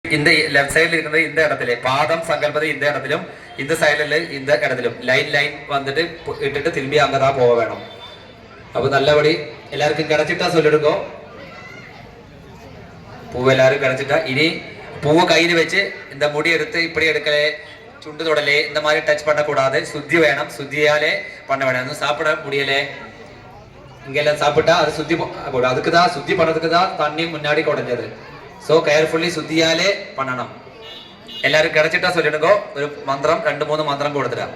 இந்த லெஃப்ட் சைடில் இருக்கிறது இந்த இடத்துல பாதம் சங்கல்பது இந்த இடத்திலும் இந்த சைடில் இந்த இடத்திலும் லைன் வந்துட்டு இட்டுட்டு திரும்பி அங்கதான் போக வேணும். அப்போ நல்லபடி எல்லாருக்கும் கிடைச்சிட்டா சொல்லிடுங்கோ. பூவை எல்லாரும் கிடைச்சிட்டா இனி பூவை கையில் வச்சு இந்த முடி எடுத்து இப்படி எடுக்கலே சுண்டு தொடலே இந்த மாதிரி டச் பண்ணக்கூடாது. சுத்தி வேணும், சுத்தியாலே பண்ண வேணும். சாப்பிட முடியலே இங்கெல்லாம் சாப்பிட்டா அது சுத்தி அதுக்கு தான் சுத்தி பண்ணதுக்கு தான் தண்ணி முன்னாடி குறைஞ்சது. ஸோ കെയർഫുള്ളി சுத்தியாலே பண்ணணும். எல்லாரும் கிடைச்சிட்டா சொல்லிடுங்க. ஒரு மந்திரம் 2-3 மந்திரம் கொடுத்துட்டா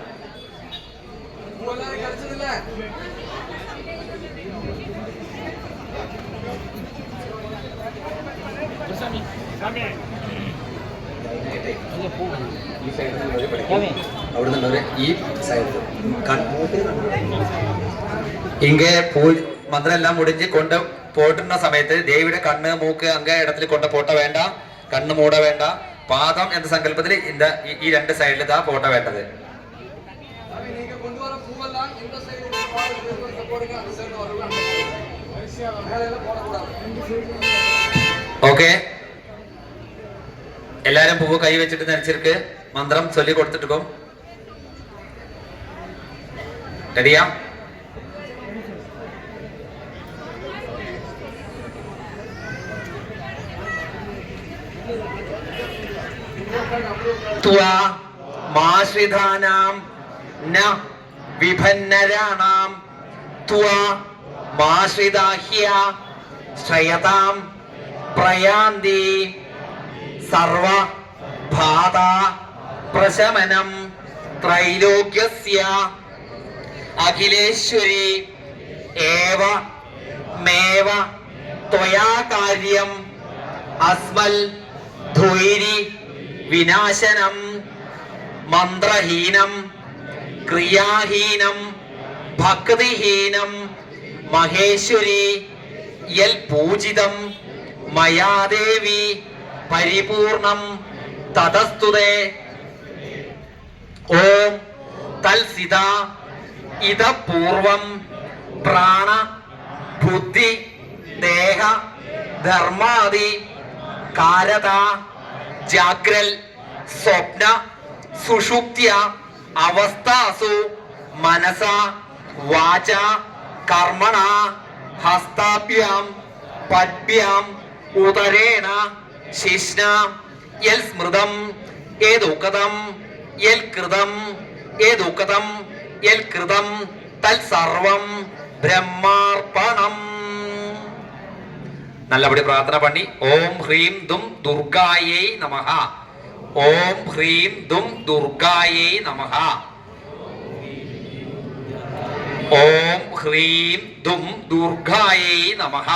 இங்க மந்திரம் எல்லாம் முடிஞ்சு கொண்டு போட்டுന്ന സമയത്ത് ദേവിയുടെ കണ്ണ് മൂക്ക് അങ്ങ ഇടത്തിൽ കൊണ്ട് പോട്ട വേണ്ട, കണ്ണ് മൂട വേണ്ട. പാദം എന്ന സങ്കല്പത്തിൽ ഈ രണ്ട് സൈഡിൽ ഇതാ പോട്ട വേണ്ടത്. ഓക്കെ, എല്ലാരും പൂവ് കൈ വെച്ചിട്ട് നനച്ചിരിക്ക്. മന്ത്രം ചൊല്ലി കൊടുത്തിട്ടും റെഡിയാ? മാശ്രിതാനാം ന വിഭന്നരാണാം മാശ്രിതാഹ്യ ശ്രയതാം പ്രയാന്തി സർവ ബാധ പ്രശമനം ത്രൈലോക്യസ്യ അഖിലേശ്വരി ഏവ മേവ ത്വയാ കാര്യം അസ്മൽ ധൈരി വിനാശനം മന്ത്രഹീനം ക്രിയാഹീനം ഭക്തിഹീനം മഹേശ്വരി യൽ പൂജിതം മയാദേവി പരിപൂർണം തതസ്തുതേ. ഓം തൽസിത ഇത പൂർവം പ്രാണ ബുദ്ധി ദേഹ ധർമാദി കാരത ജാഗ്രൽ സ്വപ്ന സുഷുപ്ത്യ അവസ്ഥാസു മനസ വാച കർമ്മണ ഹസ്താഭ്യാം പദ്ഭ്യാം ഉദരേണ ശിഷ്ണ യൽ സ്മൃതം ഏതുക്തം യൽ കൃതം ഏതുക്തം യൽ കൃതം തൽ സർവം ബ്രഹ്മാർപ്പണം. நல்லபடி பிரார்த்தனை பண்ணி ஓம் ஹ்ரீம் தும் துர்காயை நமஹ. ஓம் ஹ்ரீம் தும் துர்காயை நமஹ. ஓம் ஹ்ரீம் தும் துர்காயை நமஹ.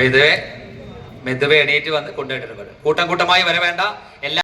ഇത് മെതുവെ എണീറ്റ് വന്ന് കൊണ്ടുപോയിട്ട് കൂട്ടം കൂട്ടമായി വര വേണ്ട. എല്ലാ